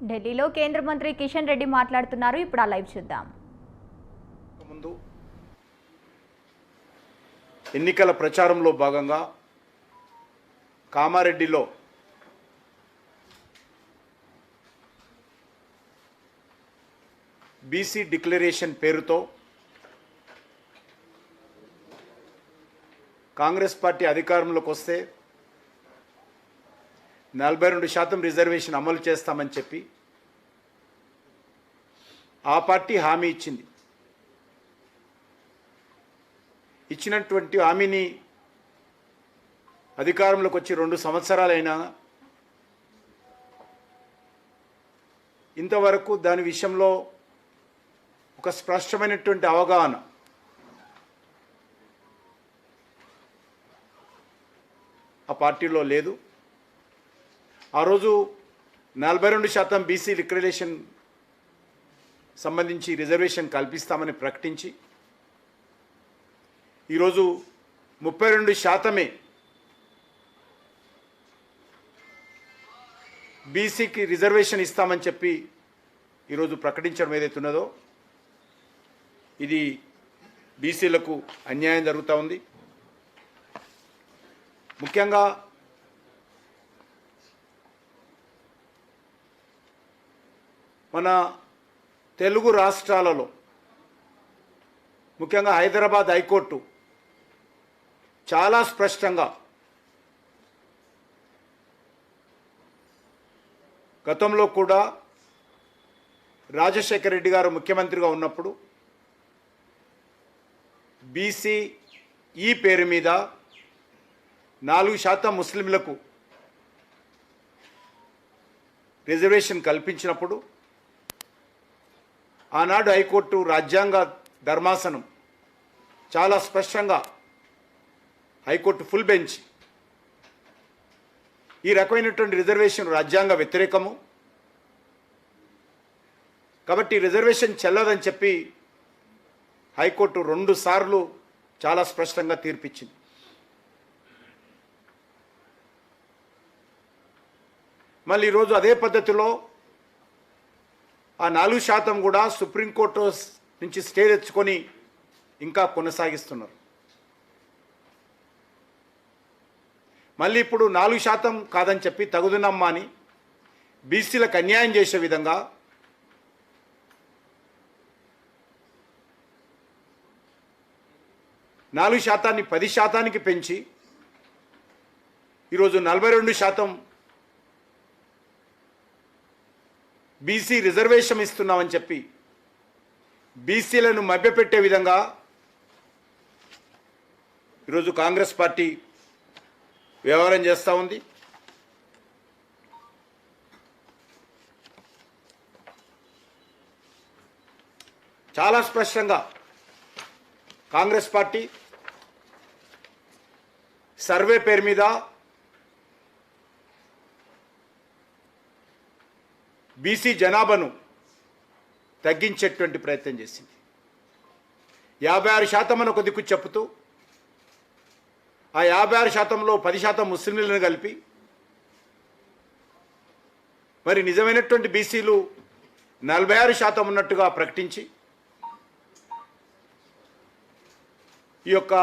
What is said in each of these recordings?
ఢిల్లీలో కేంద్ర మంత్రి కిషన్ రెడ్డి మాట్లాడుతున్నారు. ఇప్పుడు ఆ లైవ్ చూద్దాం. ముందు ఎన్నికల ప్రచారంలో భాగంగా కామారెడ్డిలో బీసీ డిక్లరేషన్ పేరుతో కాంగ్రెస్ పార్టీ అధికారంలోకి వస్తే 42% రిజర్వేషన్ అమలు చేస్తామని చెప్పి ఆ పార్టీ హామీ ఇచ్చింది. ఇచ్చినటువంటి హామీని అధికారంలోకి వచ్చి 2 సంవత్సరాలైనా ఇంతవరకు దాని విషయంలో ఒక స్పష్టమైనటువంటి అవగాహన ఆ పార్టీలో లేదు. ఆ రోజు 42% బీసీ డిక్లరేషన్ సంబంధించి రిజర్వేషన్ కల్పిస్తామని ప్రకటించి ఈరోజు 32% బీసీకి రిజర్వేషన్ ఇస్తామని చెప్పి ఈరోజు ప్రకటించడం ఏదైతే ఉన్నదో ఇది బీసీలకు అన్యాయం జరుగుతూ ఉంది. ముఖ్యంగా మన తెలుగు రాష్ట్రాలలో ముఖ్యంగా హైదరాబాద్ హైకోర్టు చాలా స్పష్టంగా గతంలో కూడా రాజశేఖర రెడ్డి గారు ముఖ్యమంత్రిగా ఉన్నప్పుడు బీసీ ఈ పేరు మీద 4% ముస్లింలకు రిజర్వేషన్ కల్పించినప్పుడు ఆనాడు హైకోర్టు రాజ్యాంగ ధర్మాసనం చాలా స్పష్టంగా హైకోర్టు ఫుల్ బెంచ్ ఈ రకమైనటువంటి రిజర్వేషన్ రాజ్యాంగ వ్యతిరేకము కాబట్టి రిజర్వేషన్ చెల్లదని చెప్పి హైకోర్టు 2 సార్లు చాలా స్పష్టంగా తీర్పిచ్చింది. మళ్ళీ ఈరోజు అదే పద్ధతిలో ఆ 4% కూడా సుప్రీంకోర్టు నుంచి స్టే తెచ్చుకొని ఇంకా కొనసాగిస్తున్నారు. మళ్ళీ ఇప్పుడు 4% కాదని చెప్పి తగుదనమ్మా అని బీసీలకు అన్యాయం చేసే విధంగా నాలుగు శాతాన్ని 10% పెంచి ఈరోజు 42% బీసీ రిజర్వేషన్ ఇస్తున్నామని చెప్పి బీసీలను మభ్యపెట్టే విధంగా ఈరోజు కాంగ్రెస్ పార్టీ వ్యవహారం చేస్తూ ఉంది. చాలా స్పష్టంగా కాంగ్రెస్ పార్టీ సర్వే పేరు మీద బీసీ జనాభాను తగ్గించేటువంటి ప్రయత్నం చేసింది. 56% అని ఒక దిక్కు చెప్తూ ఆ 56%లో 10% ముస్లింలను కలిపి మరి నిజమైనటువంటి బీసీలు 46% ఉన్నట్టుగా ప్రకటించి ఈ యొక్క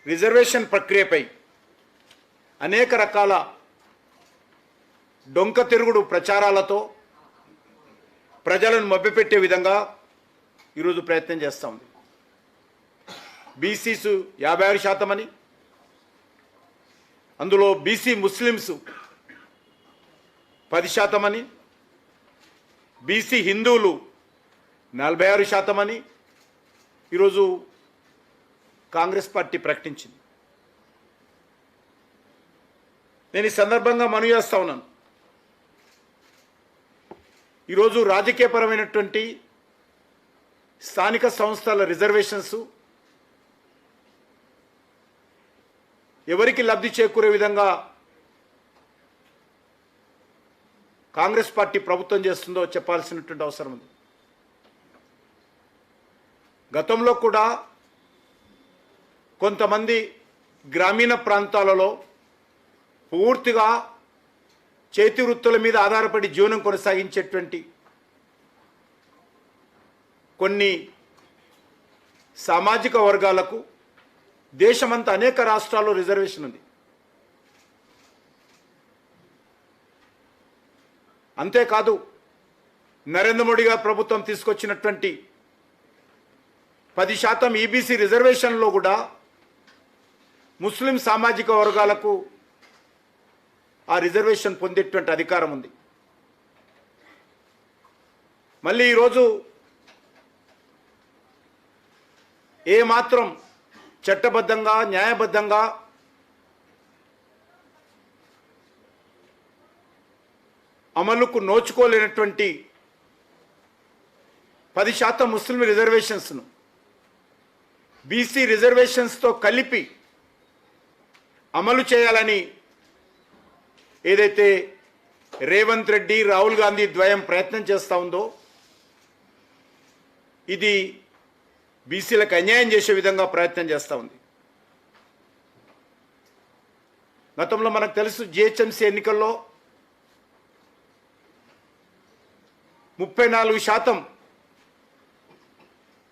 రిజర్వేషన్ ప్రక్రియపై అనేక రకాల డొంక తిరుగుడు ప్రచారాలతో ప్రజలను మభ్యపెట్టే విధంగా ఈరోజు ప్రయత్నం చేస్తూ ఉంది. బీసీసు 56% అని, అందులో బీసీ ముస్లిమ్స్ 10% అని, బీసీ హిందువులు 46% అని ఈరోజు కాంగ్రెస్ పార్టీ ప్రకటించింది. నేను ఈ సందర్భంగా మనవి చేస్తా ఉన్నాను, ఈరోజు రాజకీయపరమైనటువంటి స్థానిక సంస్థల రిజర్వేషన్స్ ఎవరికి లబ్ధి చేకూరే విధంగా కాంగ్రెస్ పార్టీ ప్రభుత్వం చేస్తుందో చెప్పాల్సినటువంటి అవసరం ఉంది. గతంలో కూడా కొంతమంది గ్రామీణ ప్రాంతాలలో పూర్తిగా చేతి వృత్తుల మీద ఆధారపడి జీవనం కొనసాగించేటువంటి కొన్ని సామాజిక వర్గాలకు దేశమంతా అనేక రాష్ట్రాల్లో రిజర్వేషన్ ఉంది. అంతేకాదు నరేంద్ర మోడీ గారు ప్రభుత్వం తీసుకొచ్చినటువంటి 10% ఈబీసీ రిజర్వేషన్లో కూడా ముస్లిం సామాజిక వర్గాలకు ఆ రిజర్వేషన్ పొందేటువంటి అధికారం ఉంది. మళ్ళీ ఈరోజు ఏమాత్రం చట్టబద్ధంగా న్యాయబద్ధంగా అమలుకు నోచుకోలేనటువంటి 10% ముస్లిం రిజర్వేషన్స్ను బీసీ రిజర్వేషన్స్తో కలిపి అమలు చేయాలని ఏదైతే రేవంత్ రెడ్డి రాహుల్ గాంధీ ద్వయం ప్రయత్నం చేస్తూ ఉందో ఇది బీసీలకు అన్యాయం చేసే విధంగా ప్రయత్నం చేస్తూ ఉంది. గతంలో మనకు తెలుసు జిహెచ్ఎంసీ ఎన్నికల్లో 34%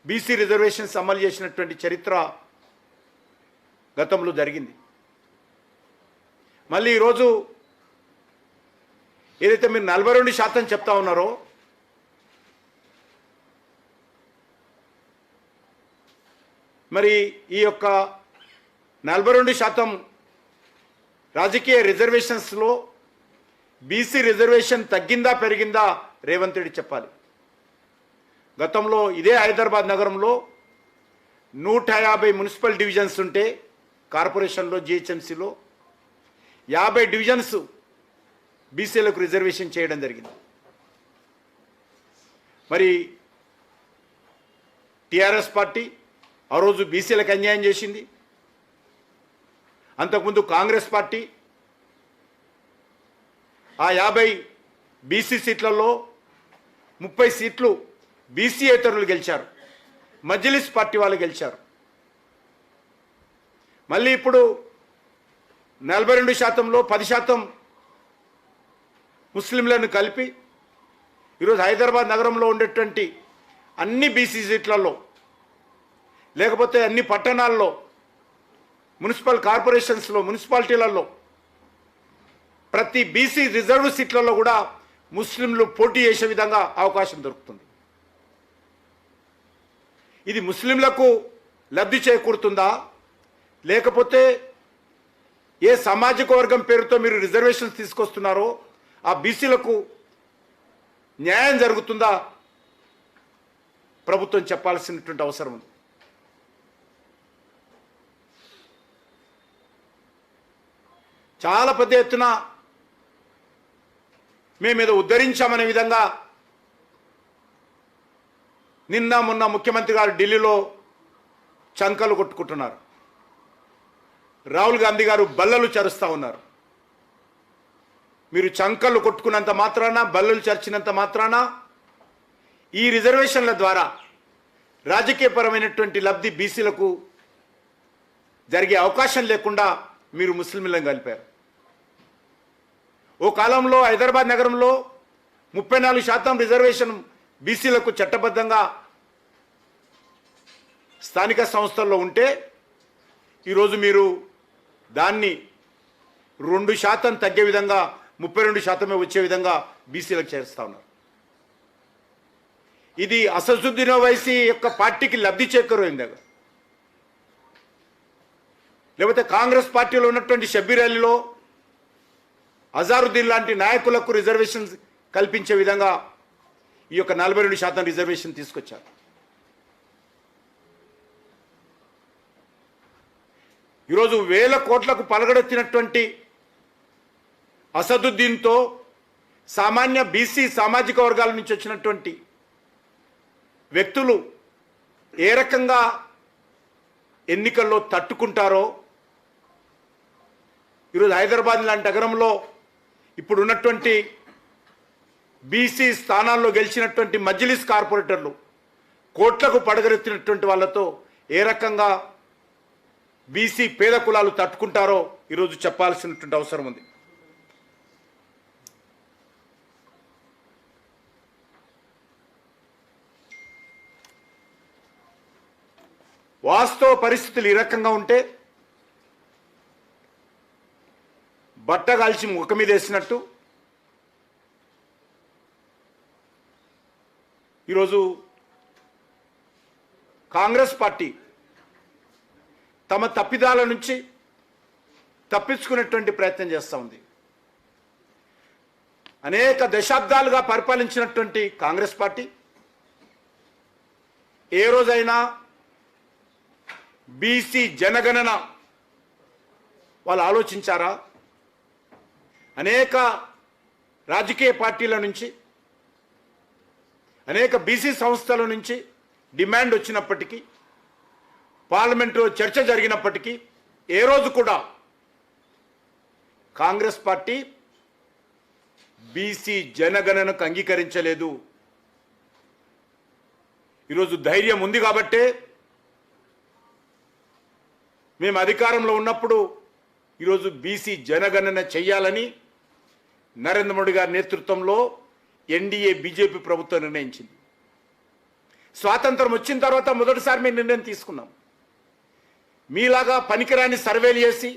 బీసీ రిజర్వేషన్స్ అమలు చేసినటువంటి చరిత్ర గతంలో జరిగింది. మళ్ళీ ఈరోజు ఏదైతే మీరు 42% చెప్తా ఉన్నారో మరి ఈ యొక్క 42% రాజకీయ రిజర్వేషన్స్లో బీసీ రిజర్వేషన్ తగ్గిందా పెరిగిందా రేవంత్ రెడ్డి చెప్పాలి. గతంలో ఇదే హైదరాబాద్ నగరంలో 150 మున్సిపల్ డివిజన్స్ ఉంటే కార్పొరేషన్లో జిహెచ్ఎంసీలో 50 డివిజన్స్ బీసీలకు రిజర్వేషన్ చేయడం జరిగింది. మరి టీఆర్ఎస్ పార్టీ ఆ రోజు బీసీలకు అన్యాయం చేసింది. అంతకుముందు కాంగ్రెస్ పార్టీ ఆ 50 బీసీ సీట్లలో 30 సీట్లు బీసీయేతరులు గెలిచారు, మజ్లిస్ పార్టీ వాళ్ళు గెలిచారు. మళ్ళీ ఇప్పుడు 42%లో 10% ముస్లింలను కలిపి ఈరోజు హైదరాబాద్ నగరంలో ఉండేటువంటి అన్ని బీసీ సీట్లలో లేకపోతే అన్ని పట్టణాల్లో మున్సిపల్ కార్పొరేషన్స్లో మున్సిపాలిటీలలో ప్రతి బీసీ రిజర్వ్ సీట్లలో కూడా ముస్లింలు పోటీ చేసే విధంగా అవకాశం దొరుకుతుంది. ఇది ముస్లింలకు లబ్ధి చేకూరుతుందా లేకపోతే ఏ సామాజిక వర్గం పేరుతో మీరు రిజర్వేషన్స్ తీసుకొస్తున్నారో ఆ బీసీలకు న్యాయం జరుగుతుందా ప్రభుత్వం చెప్పాల్సినటువంటి అవసరం ఉంది. చాలా పెద్ద ఎత్తున మేమేదో ఉద్ధరించామనే విధంగా నిన్న మొన్న ముఖ్యమంత్రి గారు ఢిల్లీలో చంకలు కొట్టుకుంటున్నారు. రాహుల్ గాంధీ గారు బల్లలు చరుస్తూ ఉన్నారు. మీరు చంకలు కొట్టుకున్నంత మాత్రాన బల్లలు చర్చినంత మాత్రాన ఈ రిజర్వేషన్ల ద్వారా రాజకీయపరమైనటువంటి లబ్ధి బీసీలకు జరిగే అవకాశం లేకుండా మీరు ముస్లింలను కలిపారు. ఓ కాలంలో హైదరాబాద్ నగరంలో 34% రిజర్వేషన్ బీసీలకు చట్టబద్ధంగా స్థానిక సంస్థల్లో ఉంటే ఈరోజు మీరు దాన్ని 2% తగ్గే విధంగా 32% వచ్చే విధంగా బీసీలకు చేరుస్తూ ఉన్నారు. ఇది అసదుద్దీన్ ఓవైసీ యొక్క పార్టీకి లబ్ధి చేకూరింది. లేకపోతే కాంగ్రెస్ పార్టీలో ఉన్నటువంటి షబ్బీర్ అలీలో అజారుద్దీన్ లాంటి నాయకులకు రిజర్వేషన్ కల్పించే విధంగా ఈ యొక్క 42% రిజర్వేషన్ తీసుకొచ్చారు. ఈరోజు వేల కోట్లకు పలగడెత్తినటువంటి అసదుద్దీన్తో సామాన్య బీసీ సామాజిక వర్గాల నుంచి వచ్చినటువంటి వ్యక్తులు ఏ రకంగా ఎన్నికల్లో తట్టుకుంటారో ఈరోజు హైదరాబాద్ లాంటి నగరంలో ఇప్పుడు ఉన్నటువంటి బీసీ స్థానాల్లో గెలిచినటువంటి మజ్లిస్ కార్పొరేటర్లు కోట్లకు పడగరెత్తినటువంటి వాళ్ళతో ఏ రకంగా బీసీ పేద కులాలు తట్టుకుంటారో ఈరోజు చెప్పాల్సినటువంటి అవసరం ఉంది. వాస్తవ పరిస్థితులు ఈ రకంగా ఉంటే బట్ట కాల్చి ముఖం మీద వేసినట్టు ఈరోజు కాంగ్రెస్ పార్టీ తమ తప్పిదాల నుంచి తప్పించుకునేటువంటి ప్రయత్నం చేస్తూ ఉంది. అనేక దశాబ్దాలుగా పరిపాలించినటువంటి కాంగ్రెస్ పార్టీ ఏ రోజైనా బీసీ జనగణన వాళ్ళు ఆలోచించారా? అనేక రాజకీయ పార్టీల నుంచి, అనేక బీసీ సంస్థల నుంచి డిమాండ్ వచ్చినప్పటికీ, పార్లమెంటులో చర్చ జరిగినప్పటికీ ఏ రోజు కూడా కాంగ్రెస్ పార్టీ బీసీ జనగణనకు అంగీకరించలేదు. ఈరోజు ధైర్యం ఉంది కాబట్టే మేము అధికారంలో ఉన్నప్పుడు ఈరోజు బీసీ జనగణన చెయ్యాలని నరేంద్ర మోడీ గారి నేతృత్వంలో ఎన్డీఏ బీజేపీ ప్రభుత్వం నిర్ణయించింది. స్వాతంత్రం వచ్చిన తర్వాత మొదటిసారి మేము నిర్ణయం తీసుకున్నాం. మీలాగా పనికిరాని సర్వేలు చేసి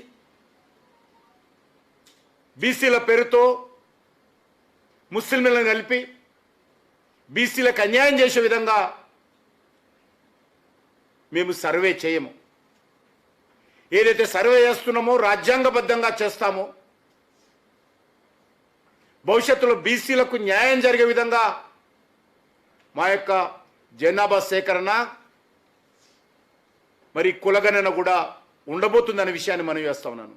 బీసీల పేరుతో ముస్లింలను కలిపి బీసీలకు అన్యాయం చేసే విధంగా మేము సర్వే చేయము. ఏదైతే సర్వే చేస్తున్నామో రాజ్యాంగబద్ధంగా చేస్తామో, భవిష్యత్తులో బీసీలకు న్యాయం జరిగే విధంగా మా యొక్క జనాభా సేకరణ మరి కులగణన కూడా ఉండబోతుందనే విషయాన్ని మనం చేస్తా ఉన్నాను.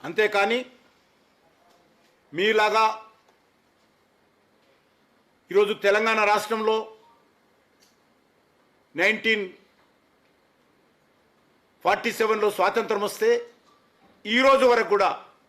అంతేకాని మీలాగా ఈరోజు తెలంగాణ రాష్ట్రంలో 1947లో స్వాతంత్రం వస్తే ఈరోజు వరకు కూడా